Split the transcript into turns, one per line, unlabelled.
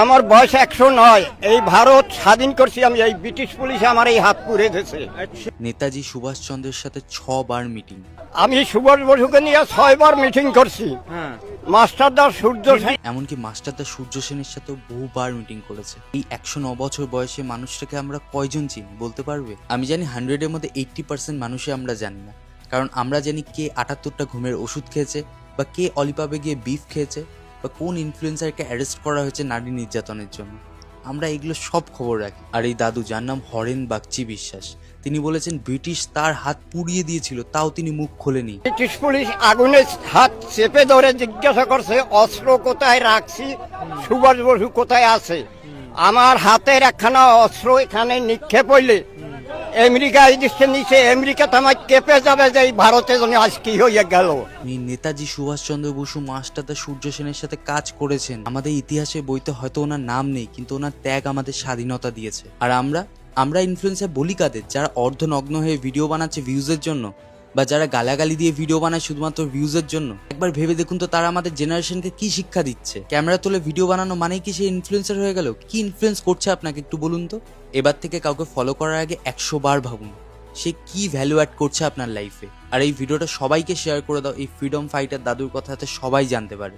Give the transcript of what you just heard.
আমার বয়স 109। এই ভারত স্বাধীন করছি আমি, এই ব্রিটিশ পুলিশ আমার এই হাত পুড়ে দিয়েছে।
নেতাজি সুভাষচন্দ্রের সাথে 6 বার মিটিং।
আমি সুভাষ বসুকে নিয়ে 6 বার মিটিং করছি। মাস্টারদা সূর্য সেন,
এমনকি মাস্টারদা সূর্য সেনের সাথেও বহুবার মিটিং করেছে। এই 109 বছর বয়সে মানুষটাকে আমরা কয়জন চিনি বলতে পারবে? আমি জানি 100-এর মধ্যে 80% মানুষই আমরা জানি না। কারণ আমরা জানি কে 78টা ঘুমের ওষুধ খেয়েছে, বা কে অলিপাবে গিয়ে বিফ খেয়েছে, বা কোন ইনফ্লুয়েন্সারকে অ্যারেস্ট করা হয়েছে নারী নির্যাতনের জন্য। আমরা এগুলো সব খবর রাখি। আর এই দাদু, যার নাম হরেন বাগচি বিশ্বাস, তিনি বলেছেন ব্রিটিশ তার হাত পুড়িয়ে দিয়েছিল, তাও তিনি মুখ খোলেনি।
ব্রিটিশ পুলিশ আগুনে হাত চেপে ধরে জিজ্ঞাসা করছে অস্ত্র কোথায় রাখছি, সুভাষ বসু কোথায় আছে। আমার হাতের একখানা অস্ত্র এখানে নিক্ষেপ হইলে আমেরিকা এই দেশের নিচে আমেরিকা তোমায় কেঁপে যাবে যে এই ভারতে জন্য আজ কি হয়ে গেল।
নেতাজি সুভাষচন্দ্র বসু মাস্টারদা সূর্য সেনের সাথে কাজ করেছেন। আমাদের ইতিহাসের বইতে হয়তো ওনার নাম নেই, কিন্তু ওনার ত্যাগ আমাদের স্বাধীনতা দিয়েছে। আর আমরা ইনফ্লুয়েন্সার বলি কাদের? যারা অর্ধনগ্ন হয়ে ভিডিও বানাচ্ছে ভিউজের জন্য, বা যারা গালাগালি দিয়ে ভিডিও বানায় শুধুমাত্র ভিউজের জন্য। একবার ভেবে দেখুন তো, তারা আমাদের জেনারেশনকে কি শিক্ষা দিচ্ছে? ক্যামেরা তুলে ভিডিও বানানো মানেই কি সে ইনফ্লুয়েন্সার হয়ে গেল? কি ইনফ্লুয়েন্স করছে আপনাকে একটু বলুন তো। এবার থেকে কাউকে ফলো করার আগে 100 বার ভাবুন সে কি ভ্যালু অ্যাড করছে আপনার লাইফে। আর এই ভিডিওটা সবাইকে শেয়ার করে দাও, এই ফ্রিডম ফাইটার দাদুর কথা যাতে সবাই জানতে পারে।